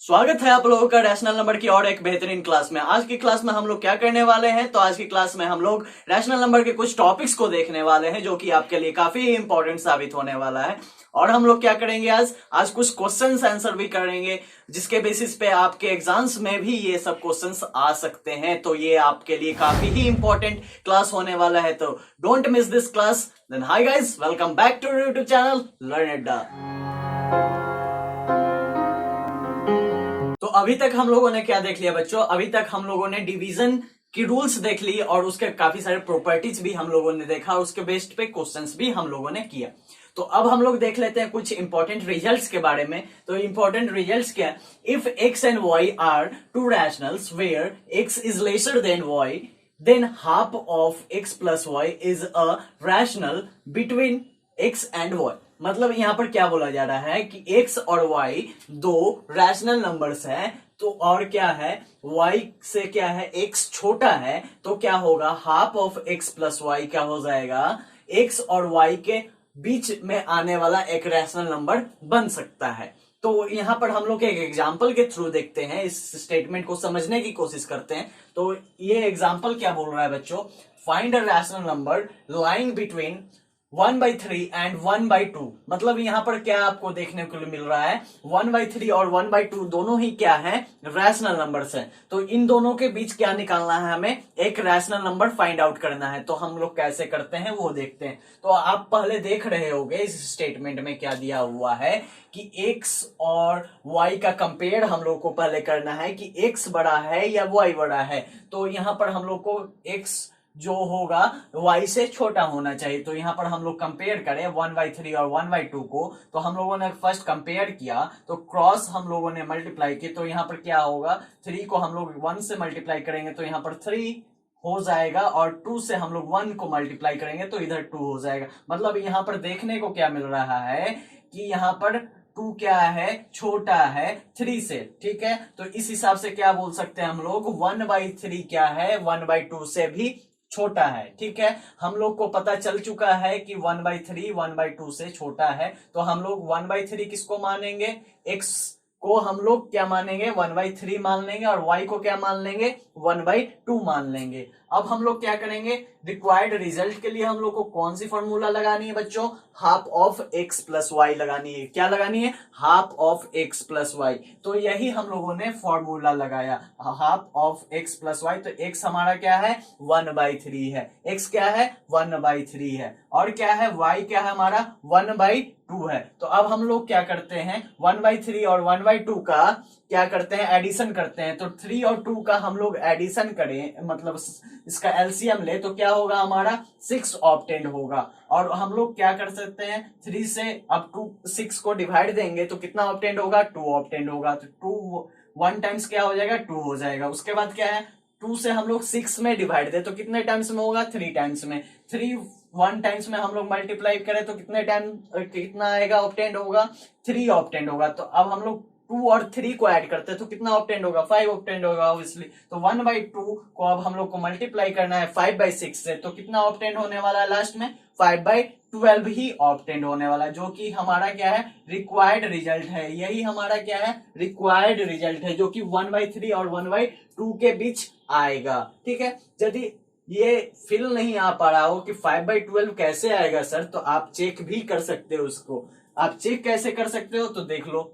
स्वागत है आप लोगों का रैशनल नंबर की और एक बेहतरीन क्लास में। आज की क्लास में हम लोग क्या करने वाले हैं, तो आज की क्लास में हम लोग रैशनल नंबर के कुछ टॉपिक्स को देखने वाले हैं जो कि आपके लिए काफी इंपॉर्टेंट साबित होने वाला है। और हम लोग क्या करेंगे, आज कुछ क्वेश्चंस आंसर भी करेंगे जिसके बेसिस पे आपके एग्जाम्स में भी ये सब क्वेश्चंस आ सकते हैं। तो ये आपके लिए काफी ही इंपॉर्टेंट क्लास होने वाला है, तो don't miss this class. Then hi guys, welcome back to YouTube channel learn Adda. तो अभी तक हम लोगों ने क्या देख लिया बच्चों, अभी तक हम लोगों ने डिवीजन की रूल्स देख ली और उसके काफी सारे प्रॉपर्टीज भी हम लोगों ने देखा और उसके बेस्ड पे क्वेश्चंस भी हम लोगों ने किया। तो अब हम लोग देख लेते हैं कुछ इंपॉर्टेंट रिजल्ट्स के बारे में। तो इंपॉर्टेंट रिजल्ट्स क्या है, if X and Y are two rationals where X is lesser than Y, then half of X plus Y is a rational between X and Y. मतलब यहां पर क्या बोला जा रहा है कि x और y दो रैशनल नंबर्स हैं, तो और क्या है, y से क्या है, x छोटा है, तो क्या होगा, half of x plus Y क्या हो जाएगा, x और y के बीच में आने वाला एक रैशनल नंबर बन सकता है। तो यहां पर हम लोग एक एग्जाम्पल के थ्रू देखते हैं, इस स्टेटमेंट को समझने की कोशिश करते हैं। तो ये एग्जाम्पल क्या बोल रहा है बच्चों, find a rational number lying between 1/3 and 1/2। मतलब यहां पर क्या आपको देखने को मिल रहा है, 1/3 और 1/2 दोनों ही क्या है, रैशनल नंबर्स हैं। तो इन दोनों के बीच क्या निकालना है, हमें एक रैशनल नंबर फाइंड आउट करना है। तो हम लोग कैसे करते हैं वो देखते हैं। तो आप पहले देख रहे होंगे इस स्टेटमेंट में क्या दिया हुआ है कि x और y का कंपेयर हम लोग को पहले करना है कि x बड़ा है या y बड़ा है। तो यहां पर हम लोग को x जो होगा y से छोटा होना चाहिए। तो यहां पर हम लोग कंपेयर करें 1/3 और 1/2 को, तो हम लोगों ने फर्स्ट कंपेयर किया, तो क्रॉस हम लोगों ने मल्टीप्लाई की, तो यहां पर क्या होगा, 3 को हम लोग 1 से मल्टीप्लाई करेंगे तो यहां पर 3 हो जाएगा, और 2 से हम लोग 1 को मल्टीप्लाई करेंगे तो इधर 2 हो जाएगा। मतलब यहां पर देखने को क्या मिल रहा है कि यहां पर 2 क्या है, छोटा है 3 से। ठीक है, तो इस हिसाब से क्या बोल सकते हैं हम लोग, 1/3 क्या है, 1/2 से भी छोटा है। ठीक है, हम लोग को पता चल चुका है कि 1/3 1/2 से छोटा है, तो हम लोग 1/3 किसको मानेंगे, x को हम लोग क्या मानेंगे, 1/3 मान लेंगे, और y को क्या मान लेंगे, 1/2 मान लेंगे। अब हम लोग क्या करेंगे, रिक्वायर्ड रिजल्ट के लिए हम लोग को कौन सी फॉर्मूला लगानी है बच्चों, half of x plus Y लगानी है। क्या लगानी है, half of x plus Y. तो यही हम लोगों ने फॉर्मूला लगाया, half of x plus Y. तो x हमारा क्या है, 1/3 है, x क्या है, 1/3 है, और क्या है, y क्या है हमारा, 1/2 है। तो अब हम लोग क्या करते हैं, 1/3 और 1/2 का क्या करते हैं, एडिशन करते हैं। तो 3 और 2 का हम लोग एडिशन करें, मतलब इसका एलसीएम ले, तो क्या होगा हमारा, 6 ऑब्टेंड होगा। और हम लोग क्या कर सकते हैं, 3 से अब 6 को डिवाइड देंगे तो कितना ऑब्टेंड होगा, 2 ऑब्टेंड होगा। तो 2 1 टाइम्स क्या हो जाएगा, 2 हो जाएगा। उसके बाद क्या है, 2 से हम लोग 6 में डिवाइड दे तो कितने टाइम्स में होगा, 3 टाइम्स में। 3 1 टाइम्स में हम लोग मल्टीप्लाई करें तो कितने टाइम, कितना आएगा, ऑब्टेंड होगा, 3 ऑब्टेंड होगा। तो अब हम लोग 2 और 3 को ऐड करते हैं तो कितना ऑब्टेंड होगा, 5 ऑब्टेंड होगा ऑब्वियसली। तो 1/2 को अब हम लोग को मल्टीप्लाई करना है 5/6 से, तो कितना ऑब्टेंड होने वाला है लास्ट में, 5/12 ही ऑब्टेंड होने वाला, जो कि हमारा क्या है, रिक्वायर्ड रिजल्ट है। यही हमारा क्या है, रिक्वायर्ड रिजल्ट है, जो कि 1/3 और 1/2 के बीच आएगा। ठीक है, यदि ये फिल नहीं आ पा रहा हो कि 5/12 कैसे आएगा सर, तो आप चेक भी कर सकते हो उसको। आप चेक कैसे कर सकते हो, तो देख लो,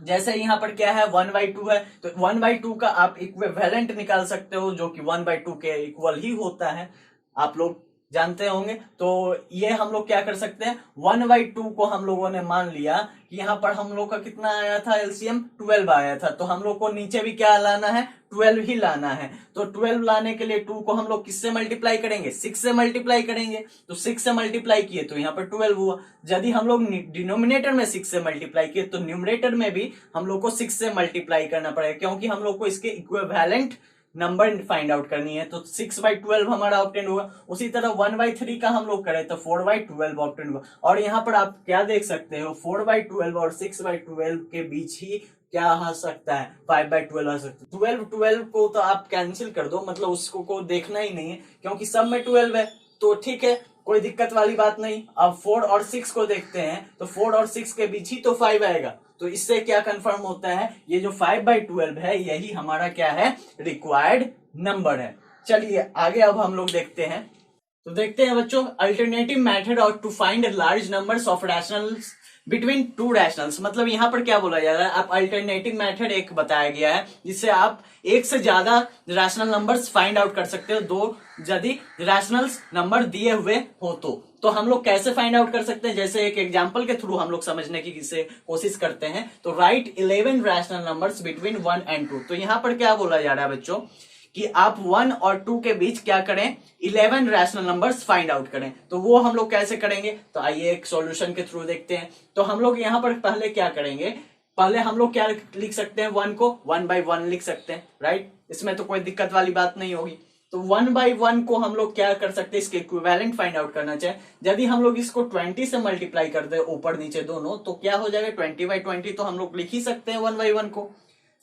जैसे यहाँ पर क्या है, 1/2 है, तो 1/2 का आप इक्विवेलेंट निकाल सकते हो, जो कि 1/2 के इक्वल ही होता है, आप लोग जानते होंगे। तो ये हम लोग क्या कर सकते हैं, 1/2 को हम लोगों ने मान लिया कि यहाँ पर हम लोग का कितना आया था, एलसीएम 12 आया था, तो हम लोग को नीचे भी क्या लाना है, 12 ही लाना है। तो 12 लाने के लिए 2 को हम लोग किससे मल्टीप्लाई करेंगे, 6 से मल्टीप्लाई करेंगे। तो 6 से मल्टीप्लाई किए तो यहाँ पर 12 हुआ। यदि हम लोग डिनोमिनेटर में 6 से मल्टीप्लाई किए तो न्यूमरेटर में भी हम लोग को 6 से मल्टीप्लाई करना पड़ेगा, क्योंकि हम लोग को इसके इक्विवेलेंट नंबर फाइंड आउट करनी है। तो 6/12 हमारा ऑब्टेंड होगा। उसी तरह 1/3 का हम लोग करें तो 4/12 ऑब्टेंड होगा। और यहाँ पर आप क्या देख सकते हो, 4/12 और 6/12 के बीच ही क्या आ सकता है, 5/12 आ सकता है। 12 को तो आप कैंसिल कर दो, मतलब उसको को देखना ही नहीं है, क्योंकि सब में 12 है। तो ठीक है, कोई दिक्कत वाली बात नहीं। अब 4 और 6 को देखते हैं तो 4 और 6 के बीच ही तो 5 आएगा, तो इससे क्या कंफर्म होता है, ये जो 5/12 है यही हमारा क्या है, रिक्वायर्ड नंबर है। चलिए आगे अब हम लोग देखते हैं। तो देखते हैं बच्चों, अल्टरनेटिव मेथड और to find large numbers of rationals between two rationals. मतलब यहाँ पर क्या बोला जा रहा है, आप अल्टरनेटिव मेथड एक बताया गया है जिससे आप एक से ज्यादा रैशनल नंबर्स फाइंड आउट कर सकते हो, दो यदि रैशनल्स नंबर दिए हुए हो तो हम लोग कैसे फाइंड आउट कर सकते हैं, जैसे एक एग्जांपल के थ्रू हम लोग समझने की कोशिश करते हैं। तो right 11 rational numbers between 1 and 2। तो यहाँ पर क्या बोला जा रहा है बच्चों कि आप 1 और 2 के बीच क्या करें, 11 रैशनल नंबर्स फाइंड आउट करें। तो वो हम लोग कैसे करेंगे, तो आइए एक सॉल्यूशन के थ्रू देखते हैं। तो हम लोग यहाँ पर पहले क्या करेंगे, पहले हम लोग क्या लिख सकते हैं, 1 को 1/1 लिख सकते हैं, राइट। इसमें तो कोई दिक्कत वाली बात नहीं होगी। तो 1/1 को हम लोग क्या कर सकते हैं, इसके इक्विवेलेंट फाइंड आउट करना चाहिए। यदि हम लोग इसको 20 से मल्टीप्लाई कर दे ऊपर नीचे दोनों, तो क्या हो जाएगा 20/20, तो हम लोग लिख ही सकते हैं 1/1 को।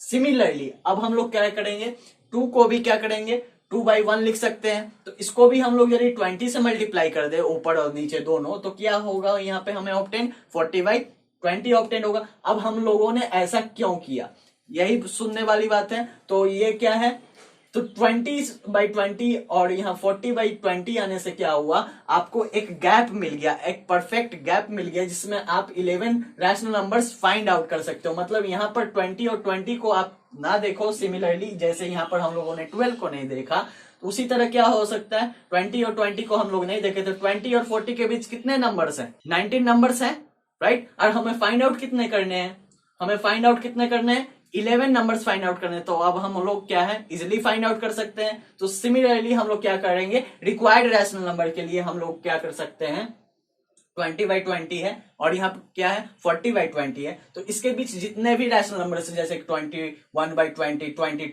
सिमिलरली अब हम लोग क्या करेंगे, 2 को भी क्या करेंगे 2/1 लिख सकते हैं। तो इसको भी हम लोग यदि 20 से मल्टीप्लाई कर दे ऊपर और नीचे दोनों, तो क्या होगा यहाँ पे हमें ऑब्टेन 40/20 ऑब्टेन होगा। अब हम लोगों ने ऐसा क्यों किया, यही सुनने वाली बात है। तो ये क्या है, तो 20/20 और यहाँ 40/20 आने से क्या हुआ, आपको एक गैप मिल गया, एक परफेक्ट गैप मिल गया जिसमें आप 11 रैशनल नंबर्स फाइंड आउट कर सकते हो। मतलब यहाँ पर 20 और 20 को आप ना देखो, सिमिलरली जैसे यहाँ पर हम लोगों ने 12 को नहीं देखा, तो उसी तरह क्या हो सकता है, 20 और 20 को हम लोग नहीं देखे, तो 20 और 40 के बीच कितने नंबर्स हैं, 19 नंबर्स हैं, राइट। और हमें फाइंड आउट कितने करने हैं, हमें फाइंड आउट कितने करने हैं, 11 नंबर्स फाइंड आउट करने। तो अब हम लोग क्या है, इजिली फाइंड आउट कर सकते हैं। तो सिमिलरली हम लोग क्या करेंगे, रिक्वायर्ड रैशनल नंबर के लिए हम लोग क्या कर सकते हैं, 20/20 है और यहाँ पे क्या है 40/20 है। तो इसके बीच जितने भी रैशनल नंबर है, जैसे 21/20, 22/20,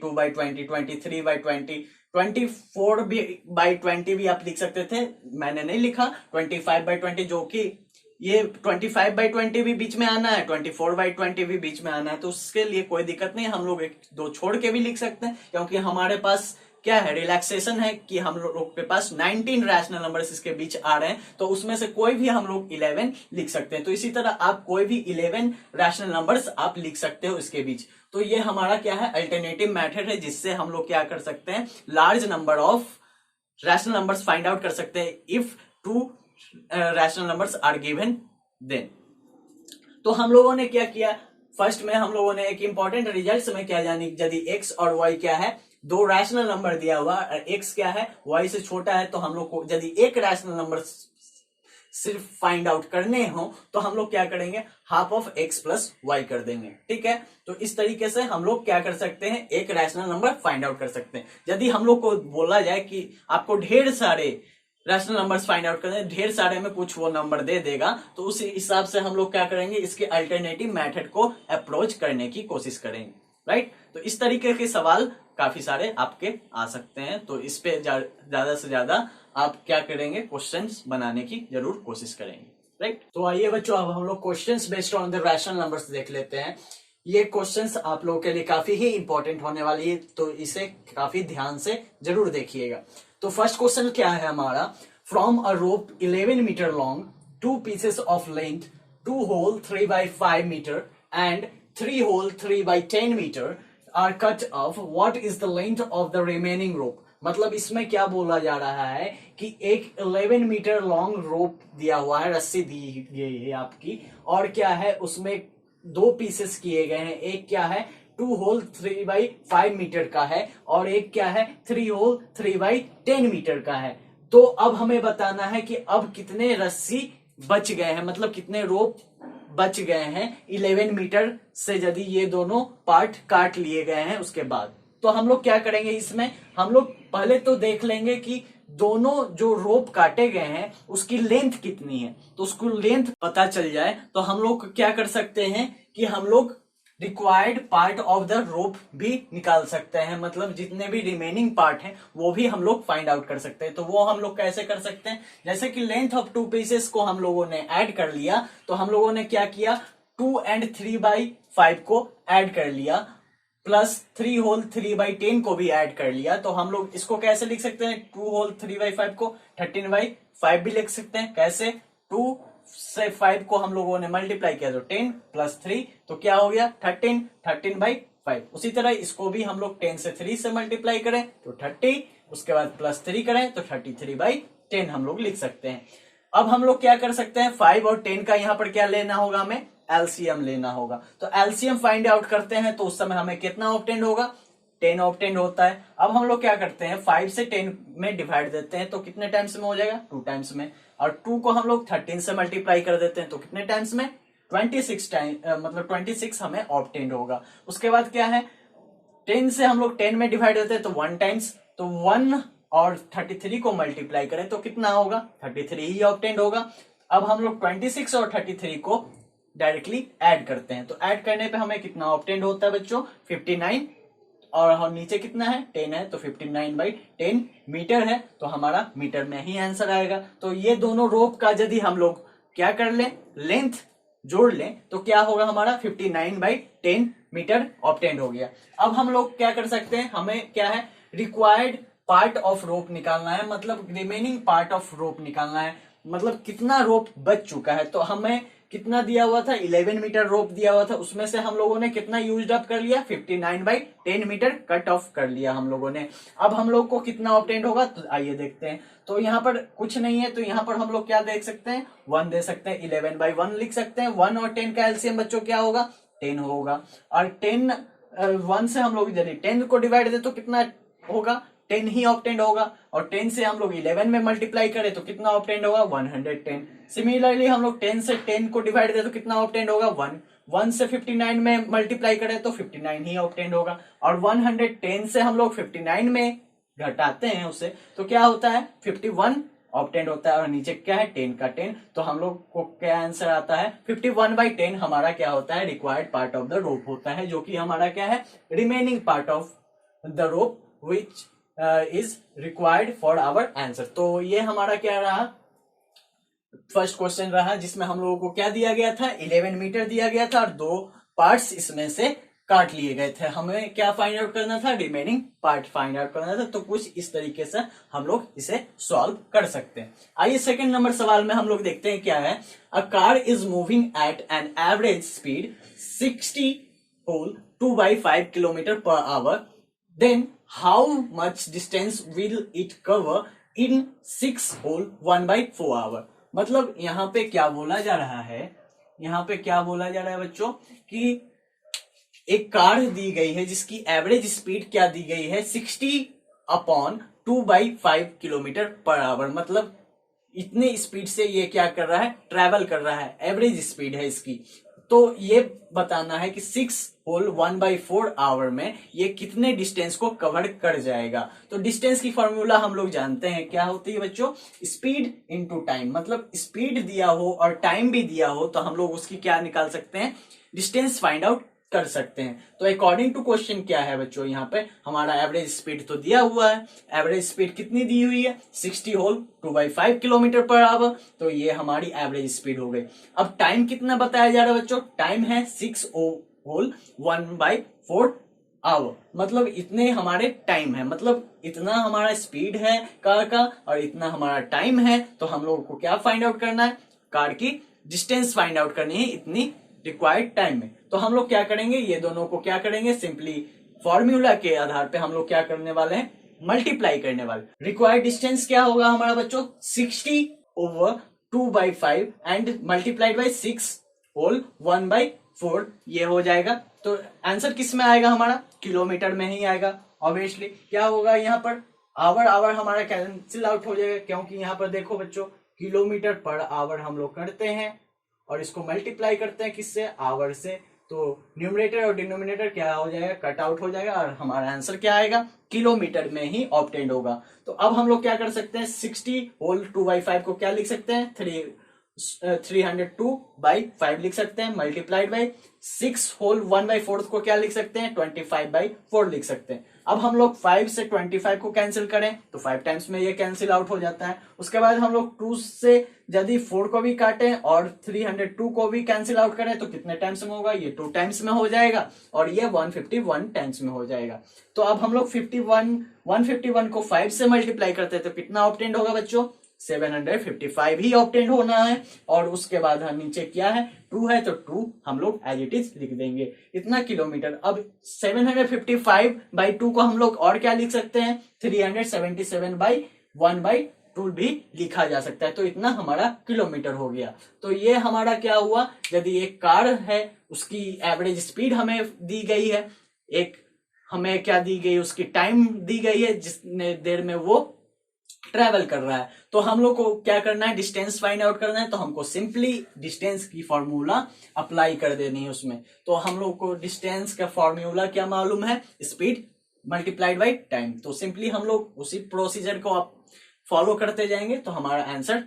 23/20, 24/20 भी आप लिख सकते थे, मैंने नहीं लिखा। 25/20 जो कि ये 25/20 भी बीच में आना है, 24/20 भी बीच में आना है, तो उसके लिए कोई दिक्कत नहीं, हम लोग एक दो छोड़ के भी लिख सकते हैं, क्योंकि हमारे पास क्या है, रिलैक्सेशन है कि हम लोग के पास 19 रैशनल नंबर्स इसके बीच आ रहे हैं, तो उसमें से कोई भी हम लोग 11 लिख सकते हैं। तो इसी तरह आप कोई भी 11 रैशनल नंबर्स आप लिख सकते हो इसके बीच। तो ये हमारा क्या है, अल्टरनेटिव मेथड है जिससे हम लोग क्या कर सकते हैं, large number of rational numbers find out कर सकते हैं if 2 rational numbers are given then. तो हम लोगों ने क्या किया, फर्स्ट में हम लोगों ने एक इंपॉर्टेंट रिजल्ट में क्या जानी, यदि x और y क्या है, दो रैशनल नंबर दिया हुआ और x क्या है, y से छोटा है, तो हम लोग को यदि एक रैशनल नंबर सिर्फ फाइंड आउट करने हो तो हम लोग क्या करेंगे, half of x plus y कर देंगे, ठीक है। तो इस तरीके से हम लोग क्या कर सकते हैं, एक रैशनल नंबर फाइंड आउट कर सकते हैं। यदि हम लोग को बोला जाए कि आपको ढेर सारे रैशनल नंबर्स फाइंड आउट करने, ढेर सारे में कुछ वो नंबर दे देगा, तो उस हिसाब से हम लोग क्या करेंगे, इसके अल्टरनेटिव मेथड को अप्रोच करने की कोशिश करेंगे, राइट। तो इस तरीके के सवाल काफी सारे आपके आ सकते हैं, तो इस पे ज्यादा से ज्यादा आप क्या करेंगे, क्वेश्चंस बनाने की जरूर कोशिश करेंगे, राइट। तो आइए बच्चों, अब हम लोग questions based on the rational numbers देख लेते हैं। ये क्वेश्चंस आप लोगों के लिए काफी ही इंपॉर्टेंट होने वाली है, तो इसे काफी ध्यान से जरूर देखिएगा। तो फर्स्ट क्वेश्चन क्या है हमारा, from a rope 11 metre long, 2 pieces of length, 2 hole 3/5 meter and 3 hole 3/10 meter are cut off. What is the length of the remaining rope? मतलब इसमें क्या बोला जा रहा है कि एक 11 मीटर लॉन्ग रोप दिया हुआ है, रस्सी दी गई है आपकी, और क्या है उसमें 2 पीसेस किए गए हैं। एक क्या है 2 होल 3/5 मीटर का है और एक क्या है 3 होल 3/10 मीटर का है। तो अब हमें बताना है कि अब कितने रस्सी बच गए हैं, मतलब कितने रोप बच गए हैं 11 मीटर से, यदि ये दोनों पार्ट काट लिए गए हैं उसके बाद। तो हम लोग क्या करेंगे, इसमें हम लोग पहले तो देख लेंगे कि दोनों जो रोप काटे गए हैं उसकी लेंथ कितनी है। तो उसको लेंथ पता चल जाए तो हम लोग क्या कर सकते हैं कि हम लोग रिक्वायर्ड पार्ट ऑफ द रोप भी निकाल सकते हैं, मतलब जितने भी रिमेनिंग पार्ट हैं वो भी हम लोग फाइंड आउट कर सकते हैं। तो वो हम लोग कैसे कर सकते हैं, जैसे कि लेंथ ऑफ 2 पीसेस को हम लोगों ने ऐड कर लिया, तो हम लोगों ने क्या किया 2 and 3/5 को ऐड कर लिया, प्लस 3 होल 3/10 को भी ऐड कर लिया। तो हम लोग इसको कैसे लिख सकते हैं, 2 होल 3/5 को 13/5 5 भी लिख सकते हैं। कैसे? 2 से 5 को हम लोगों ने मल्टीप्लाई किया तो 10 प्लस 3 तो क्या हो गया 13, 13/5। उसी तरह इसको भी हम लोग 10 से 3 से मल्टीप्लाई करें तो 30, उसके बाद प्लस 3 करें तो 33/10 हम लोग लिख सकते हैं। अब हम लोग क्या कर सकते हैं, 5 और 10 का यहाँ पर क्या लेना होगा, हमें एलसीएम लेना होगा। तो एलसीएम फाइंड आउट करते हैं तो उस समय हमें कितना ऑब्टेंड होगा, 10 ऑब्टेंड होता है। अब हम लोग क्या करते हैं, 5 से 10 में डिवाइड देते हैं तो कितने टाइम्स में हो जाएगा, 2 टाइम्स में। और 2 को हम लोग 13 से मल्टीप्लाई कर देते हैं तो कितने टाइम्स में, 26 टाइम, मतलब 26 हमें ऑब्टेंड होगा। उसके बाद क्या है, 10 से हम लोग 10 में डिवाइड देते हैं तो 1 टाइम्स, तो 1 और 33 को मल्टीप्लाई करें तो कितना होगा, 33 ही ऑब्टेंड होगा। अब हम लोग 26 और 33 को डायरेक्टली ऐड करते हैं तो ऐड करने पे हमें कितना ऑब्टेंड होता है बच्चों, 59, और हम नीचे कितना है, 10 है, तो 59/10 मीटर है, तो हमारा मीटर में ही आंसर आएगा। तो ये दोनों रोप का यदि हम लोग क्या कर लें, लेंथ जोड़ लें तो क्या होगा, हमारा 59/10 मीटर ऑब्टेंड हो गया। अब हम लोग क्या कर सकते हैं, हमें क्या है, रिक्वायर्ड पार्ट ऑफ रोप निकालना है, मतलब रिमेनिंग पार्ट ऑफ रोप निकालना है, मतलब कितना रोप बच चुका है। तो हमें कितना दिया हुआ था, 11 मीटर रोप दिया हुआ था, उसमें से हम लोगों ने कितना यूज अप कर लिया, 59/10 मीटर कट ऑफ कर लिया हम लोगों ने। अब हम लोग को कितना ऑब्टेंड होगा, तो आइए देखते हैं। तो यहाँ पर कुछ नहीं है तो यहाँ पर हम लोग क्या देख सकते हैं, 1 दे सकते हैं, 11/1 लिख सकते हैं। 1 और 10 का एलसीएम बच्चों क्या होगा, 10 होगा। और 1 से हम लोग यदि 10 को डिवाइड दे तो कितना होगा, 10 ही ऑब्टेंड होगा। और 10 से हम लोग 11 में मल्टीप्लाई करें तो कितना ऑब्टेंड होगा, 110। सिमिलरली हम लोग 10 से 10 को डिवाइड दे तो कितना ऑब्टेंड होगा, 1। 1 से 59 में मल्टीप्लाई करें तो 59 ही ऑब्टेंड होगा। और 110 से हम लोग 59 में घटाते हैं उसे तो क्या होता है, 51 ऑब्टेंड होता है। और नीचे क्या है, 10 का 10, तो हम लोग को क्या आंसर आता है, 51/10 हमारा क्या होता है, required part of the rope होता है, जो कि हमारा क्या है, remaining part of the rope which is required for our answer. तो ये हमारा क्या रहा, फर्स्ट क्वेश्चन रहा, जिसमें हम लोगों को क्या दिया गया था, 11 मीटर दिया गया था और 2 पार्ट्स इसमें से काट लिए गए थे। हमें क्या फाइंड आउट करना था, रिमेनिंग पार्ट फाइंड आउट करना था। तो कुछ इस तरीके से हम लोग इसे सॉल्व कर सकते हैं। आइए सेकंड नंबर सवाल में हम लोग देखते हैं क्या है। A car is moving at an average speed 60 whole 2/5 kilometre per hour, then how much distance will it cover in 6 whole 1/4 hour। मतलब यहाँ पे क्या बोला जा रहा है, यहाँ पे क्या बोला जा रहा है बच्चों, कि एक कार दी गई है जिसकी एवरेज स्पीड क्या दी गई है, 60/2/5 किलोमीटर पर आवर। मतलब इतने स्पीड से ये क्या कर रहा है, ट्रेवल कर रहा है, एवरेज स्पीड है इसकी। तो ये बताना है कि 6 होल 1/4 आवर में ये कितने डिस्टेंस को कवर कर जाएगा। तो डिस्टेंस की फॉर्मूला हम लोग जानते हैं, क्या होती है बच्चों, स्पीड इनटू टाइम। मतलब स्पीड दिया हो और टाइम भी दिया हो तो हम लोग उसकी क्या निकाल सकते हैं, डिस्टेंस फाइंड आउट कर सकते हैं। तो अकॉर्डिंग टू क्वेश्चन क्या है बच्चों, यहाँ पे हमारा एवरेज स्पीड तो दिया हुआ है, एवरेज स्पीड कितनी दी हुई है, 60 होल 2/5 किलोमीटर पर आवर, तो ये हमारी एवरेज स्पीड हो गई। अब टाइम कितना बताया जा रहा है बच्चों, टाइम है 6 होल 1/4 आवर, मतलब इतने हमारे टाइम है, मतलब इतना हमारा स्पीड है कार का और इतना हमारा टाइम है। तो हम लोगों को क्या फाइंड आउट करना है, कार की डिस्टेंस फाइंड आउट करनी है इतनी रिक्वायर्ड टाइम में। तो हम लोग क्या करेंगे, ये दोनों को क्या करेंगे, सिंपली फॉर्मूला के आधार पे हम लोग क्या करने वाले हैं, मल्टीप्लाई करने वाले। रिक्वायर्ड डिस्टेंस क्या होगा हमारा बच्चों, 60/2/5 एंड मल्टीप्लाइड बाई 6 होल 1/4, ये हो जाएगा। तो आंसर किस में आएगा हमारा, किलोमीटर में ही आएगा। ऑब्वियसली क्या होगा यहाँ पर, आवर आवर हमारा कैंसिल आउट हो जाएगा, क्योंकि यहाँ पर देखो बच्चों किलोमीटर पर आवर हम लोग करते हैं और इसको मल्टीप्लाई करते हैं किससे, आवर से। तो न्यूमरेटर और डिनोमिनेटर क्या हो जाएगा, कट आउट हो जाएगा और हमारा आंसर क्या आएगा, किलोमीटर में ही ऑब्टेंड होगा। तो अब हम लोग क्या कर सकते हैं, 60 होल 2/5 को क्या लिख सकते हैं, 302/5 लिख सकते हैं, मल्टीप्लाइड बाई 6 होल 1/4 को क्या लिख सकते हैं, 25/4 लिख सकते हैं। अब हम लोग 5 से 25 को कैंसिल करें तो 5 टाइम्स में ये कैंसिल आउट हो जाता है। उसके बाद हम लोग 2 से यदि 4 को भी काटें और 302 को भी कैंसिल आउट करें तो कितने टाइम्स में होगा, ये 2 टाइम्स में हो जाएगा और ये 151 टाइम्स में हो जाएगा। तो अब हम लोग 151 को 5 से मल्टीप्लाई करते हैं तो कितना ऑब्टेंड होगा बच्चों, 755 ही ऑब्टेन होना है। और उसके बाद हम नीचे क्या है, 2 है तो 2 हम लोग एज इट इज लिख देंगे, इतना किलोमीटर। अब 755/2 को हम लोग और क्या लिख सकते हैं, 377/1/2 भी लिखा जा सकता है। तो इतना हमारा किलोमीटर हो गया। तो ये हमारा क्या हुआ, यदि एक कार है उसकी एवरेज स्पीड हमें दी गई है, एक हमें क्या दी गई, उसकी टाइम दी गई है जितने देर में वो ट्रेवल कर रहा है। तो हम लोग को क्या करना है, डिस्टेंस फाइंड आउट करना है। तो हमको सिंपली डिस्टेंस की फॉर्मूला अप्लाई कर देनी है उसमें। तो हम लोग को डिस्टेंस का फॉर्मूला क्या मालूम है, स्पीड मल्टीप्लाइड बाई टाइम। तो सिंपली हम लोग उसी प्रोसीजर को आप फॉलो करते जाएंगे तो हमारा आंसर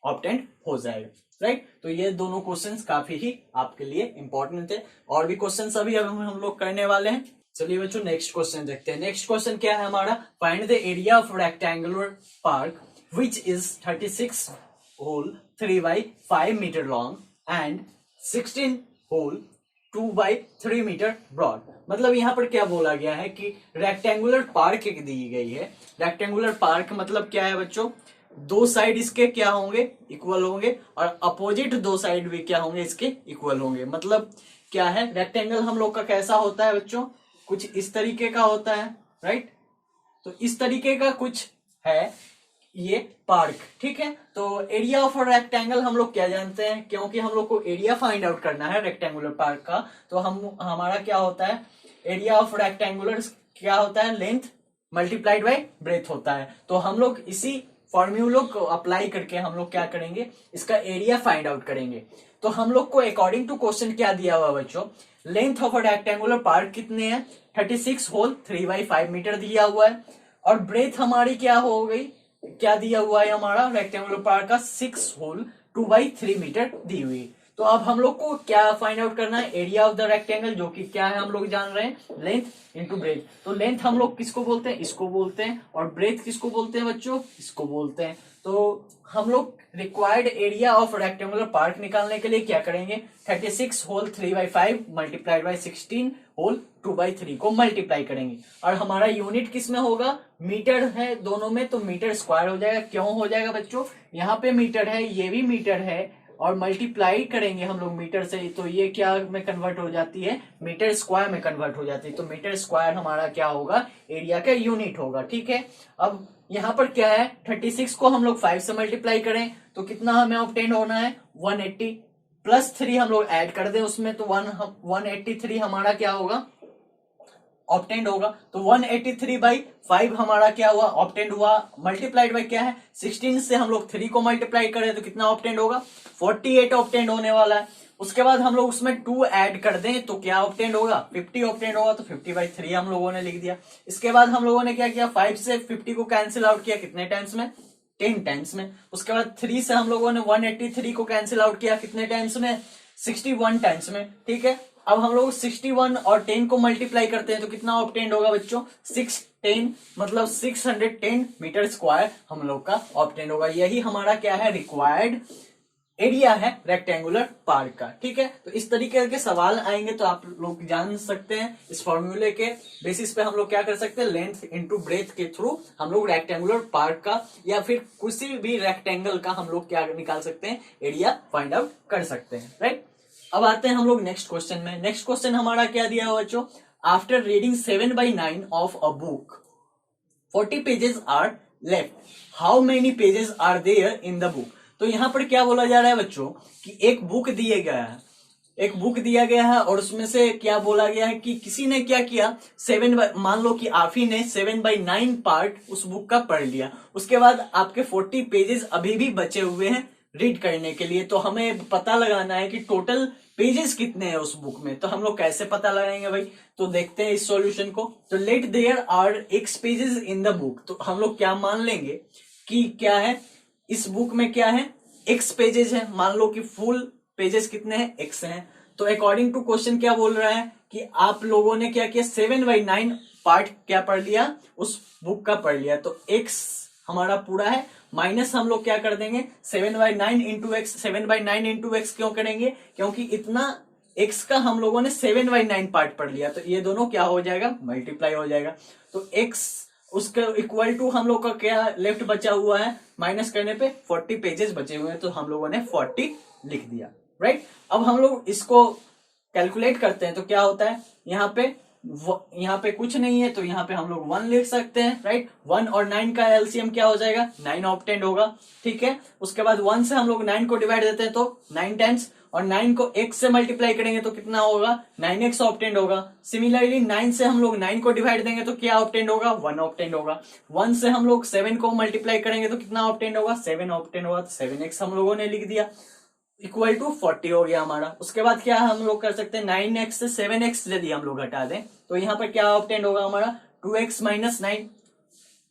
ऑब्टेन हो जाएगा, राइट। तो ये दोनों क्वेश्चंस काफी ही आपके लिए इंपॉर्टेंट थे। और भी क्वेश्चंस अभी हम लोग करने वाले हैं। चलिए बच्चों नेक्स्ट क्वेश्चन देखते हैं। नेक्स्ट क्वेश्चन क्या है हमारा, find the area of rectangular park which is 36 whole 3/5 metre long and 16 whole 2/3 metre broad. मतलब यहाँ पर क्या बोला गया है कि रेक्टेंगुलर पार्क एक दी गई है। रेक्टेंगुलर पार्क मतलब क्या है बच्चों, दो साइड इसके क्या होंगे, इक्वल होंगे, और अपोजिट दो साइड भी क्या होंगे, इसके इक्वल होंगे। मतलब क्या है, रेक्टेंगल हम लोग का कैसा होता है बच्चों, कुछ इस तरीके का होता है, राइट। तो इस तरीके का कुछ है ये पार्क, ठीक है। तो एरिया ऑफ रेक्टेंगल हम लोग क्या जानते हैं, क्योंकि हम लोग को एरिया फाइंड आउट करना है रेक्टेंगुलर पार्क का। तो हमारा क्या होता है, एरिया ऑफ रेक्टेंगुलर क्या होता है, लेंथ मल्टीप्लाइड बाय ब्रेथ होता है। तो हम लोग इसी फॉर्म्यूलो को अप्लाई करके हम लोग क्या करेंगे, इसका एरिया फाइंड आउट करेंगे। तो हम लोग को अकॉर्डिंग टू क्वेश्चन क्या दिया हुआ बच्चों, length of a rectangular park कितने हैं, 36 होल 3/5 मीटर दिया हुआ है। और ब्रेथ हमारी क्या हो गई, क्या दिया हुआ है हमारा रेक्टेंगुलर पार्क का, 6 होल 2/3 मीटर दी हुई। तो अब हम लोग को क्या फाइंड आउट करना है, एरिया ऑफ द रेक्टेंगल, जो कि क्या है हम लोग जान रहे हैं, लेंथ इंटू ब्रेथ। तो लेंथ हम लोग किसको बोलते हैं, इसको बोलते हैं, और ब्रेथ किसको बोलते हैं बच्चों, इसको बोलते हैं। तो हम लोग required area of rectangular park निकालने के लिए क्या करेंगे, 36 होल 3/5 मल्टीप्लाइड बाई 16 होल 2/3 को मल्टीप्लाई करेंगे। और हमारा यूनिट किस में होगा, मीटर है दोनों में, तो मीटर स्क्वायर हो जाएगा। क्यों हो जाएगा बच्चों, यहाँ पे मीटर है, ये भी मीटर है, और मल्टीप्लाई करेंगे हम लोग मीटर से, तो ये क्या में कन्वर्ट हो जाती है, मीटर स्क्वायर में कन्वर्ट हो जाती है। तो मीटर स्क्वायर हमारा क्या होगा, एरिया का यूनिट होगा, ठीक है। अब यहाँ पर क्या है, 36 को हम लोग 5 से मल्टीप्लाई करें तो कितना हमें ऑब्टेन होना है, 180 प्लस 3 हम लोग ऐड कर दें उसमें, तो 183 हमारा क्या होगा, ऑब्टेंड होगा। तो 183/5 हमारा क्या हुआ, ऑब्टेंड हुआ, मल्टीप्लाइड बाय क्या है, 16 से हम लोग 3 को मल्टीप्लाई करें तो कितना ऑब्टेंड होगा, 48 ऑब्टेंड होने वाला है। उसके बाद हम लोग उसमें 2 ऐड कर दें तो क्या ऑब्टेंड होगा, 50 ऑब्टेंड होगा। तो 50/3 हम लोगों ने लिख दिया। इसके बाद हम लोगों ने क्या किया, 5 से 50 को कैंसिल आउट किया, कितने टाइम्स में, 10 टाइम्स में। उसके बाद 3 से हम लोगों ने 183 को कैंसिल आउट किया, कितने टाइम्स में, 61 टाइम्स में, ठीक है। अब हम लोग 61 और 10 को मल्टीप्लाई करते हैं तो कितना ऑब्टेंड होगा बच्चों, 610 मतलब 610 मीटर स्क्वायर हम लोग का ऑब्टेंड होगा। यही हमारा क्या है, रिक्वायर्ड एरिया है रेक्टेंगुलर पार्क का, ठीक है। तो इस तरीके के सवाल आएंगे तो आप लोग जान सकते हैं, इस फॉर्मूले के बेसिस पे हम लोग क्या कर सकते हैं, लेंथ इंटू ब्रेथ के थ्रू हम लोग रेक्टेंगुलर पार्क का या फिर किसी भी रेक्टेंगल का हम लोग क्या निकाल सकते हैं, एरिया फाइंड आउट कर सकते हैं, राइट। अब आते हैं हम लोग नेक्स्ट क्वेश्चन में। नेक्स्ट क्वेश्चन हमारा क्या दिया हुआ बच्चों, after reading 7/9 of a book 40 pages are left, how many pages are there in the book. तो यहां पर क्या बोला जा रहा है बच्चों कि एक बुक दिया गया है, एक बुक दिया गया है और उसमें से क्या बोला गया है कि किसी ने क्या किया, मान लो कि आफी ने 7/9 पार्ट उस बुक का पढ़ लिया। उसके बाद आपके 40 पेजेस अभी भी बचे हुए हैं रीड करने के लिए। तो हमें पता लगाना है कि टोटल पेजेस कितने हैं उस बुक में। तो हम लोग कैसे पता लगाएंगे भाई, तो देखते हैं इस सॉल्यूशन को। तो let there are x pages in the book, तो हम लोग क्या मान लेंगे कि क्या है, इस बुक में क्या है, x पेजेस है। मान लो कि फुल पेजेस कितने हैं, x हैं। तो अकॉर्डिंग टू क्वेश्चन क्या बोल रहा है कि आप लोगों ने क्या किया, 7/9 पार्ट क्या पढ़ लिया, उस बुक का पढ़ लिया। तो x हमारा पूरा है, माइनस हम लोग क्या कर देंगे, 7/9 इंटू एक्स। 7/9 इंटू एक्स क्यों करेंगे, क्योंकि इतना x का हम लोगों ने 7/9 पार्ट पढ़ लिया। तो ये दोनों क्या हो जाएगा, मल्टीप्लाई हो जाएगा। तो x उसके इक्वल टू हम लोग का क्या लेफ्ट बचा हुआ है, माइनस करने पे 40 पेजेस बचे हुए हैं, तो हम लोगों ने 40 लिख दिया, राइट। अब हम लोग इसको कैलकुलेट करते हैं तो क्या होता है, यहाँ पे कुछ नहीं है तो यहाँ पे हम लोग 1 लिख सकते हैं, राइट। 1 और 9 का एलसीएम क्या हो जाएगा, 9 ऑप्टेंड होगा, ठीक है। उसके बाद 1 से हम लोग 9 को डिवाइड देते हैं तो 9 टाइम्स, और 9 को x से मल्टीप्लाई करेंगे तो कितना होगा, 9x ऑप्टेंड होगा। सिमिलरली 9 से हम लोग 9 को डिवाइड देंगे तो क्या ऑप्टेंड होगा, 1 ऑप्टेंड होगा। 1 से हम लोग 7 को मल्टीप्लाई करेंगे तो कितना ऑप्टेंड होगा, 7 ऑप्टेंड होगा। तो 7x हम लोगों ने लिख दिया, इक्वल टू 40 हो गया हमारा। उसके बाद क्या हम लोग कर सकते हैं, 9x से 7x यदि हम लोग हटा दें तो यहाँ पर क्या ऑब्टेन होगा हमारा, 2x minus 9,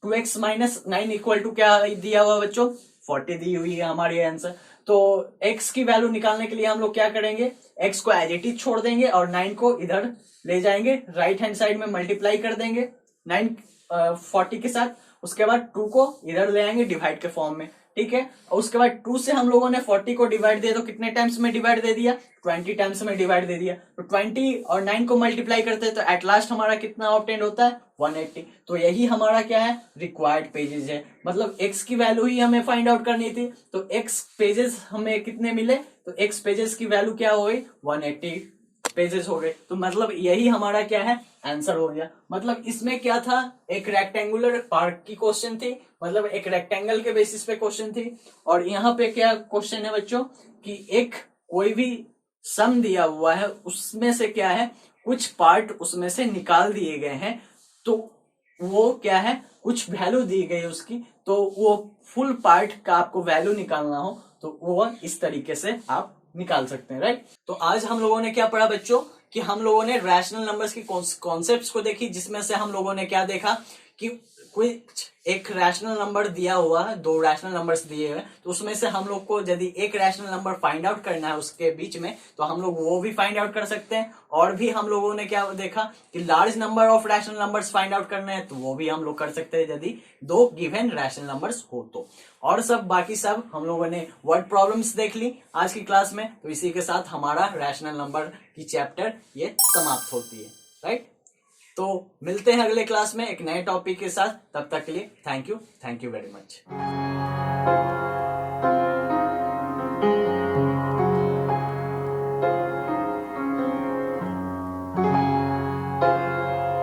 2x minus 9 equal to क्या दिया हुआ बच्चों, 40 दी हुई है हमारी आंसर। तो x की वैल्यू निकालने के लिए हम लोग क्या करेंगे, x को एज इट इज छोड़ देंगे और 9 को इधर ले जाएंगे, राइट हैंड साइड में मल्टीप्लाई कर देंगे 40 के साथ। उसके बाद 2 को इधर ले आएंगे डिवाइड के फॉर्म में, ठीक है। और उसके बाद 2 से हम लोगों ने 40 को डिवाइड दिया तो कितने टाइम्स में डिवाइड दे दिया, 20 टाइम्स में डिवाइड दे दिया। तो 20 और 9 को मल्टीप्लाई करते हैं तो एट लास्ट हमारा कितना ऑब्टेंड होता है, 180। तो यही हमारा क्या है, रिक्वायर्ड पेजेस है। मतलब x की वैल्यू ही हमें फाइंड आउट करनी थी, तो x पेजेस हमें कितने मिले, तो x पेजेस की वैल्यू क्या हो गई, 180 पेजेस हो गए। तो मतलब यही हमारा क्या है, आंसर हो गया। मतलब इसमें क्या था, एक रेक्टेंगुलर पार्ट की क्वेश्चन थी, मतलब एक रेक्टेंगल के बेसिस पे क्वेश्चन थी। और यहाँ पे क्या क्वेश्चन है बच्चों, कि एक कोई भी सम दिया हुआ है, उसमें से क्या है, कुछ पार्ट उसमें से निकाल दिए गए हैं, तो वो क्या है, कुछ वैल्यू दी गई उसकी, तो वो फुल पार्ट का आपको वैल्यू निकालना हो तो वो इस तरीके से आप निकाल सकते हैं, राइट। तो आज हम लोगों ने क्या पढ़ा बच्चों, कि हम लोगों ने रैशनल नंबर्स की कॉन्सेप्ट्स को देखी, जिसमें से हम लोगों ने क्या देखा कि कोई एक रैशनल नंबर दिया हुआ है, 2 रैशनल नंबर्स दिए हुए, तो उसमें से हम लोग को यदि एक रैशनल नंबर फाइंड आउट करना है उसके बीच में, तो हम लोग वो भी फाइंड आउट कर सकते हैं। और भी हम लोगों ने क्या देखा कि large number of rational numbers find out करना है, तो वो भी हम लोग कर सकते हैं यदि 2 गिवन रैशनल नंबर्स हो तो। और सब बाकी सब हम लोगों ने वर्ड प्रॉब्लम्स देख ली आज की क्लास में। तो इसी के साथ हमारा रैशनल नंबर की चैप्टर ये समाप्त होती है, राइट। तो मिलते हैं अगले क्लास में एक नए टॉपिक के साथ, तब तक के लिए थैंक यू वेरी मच।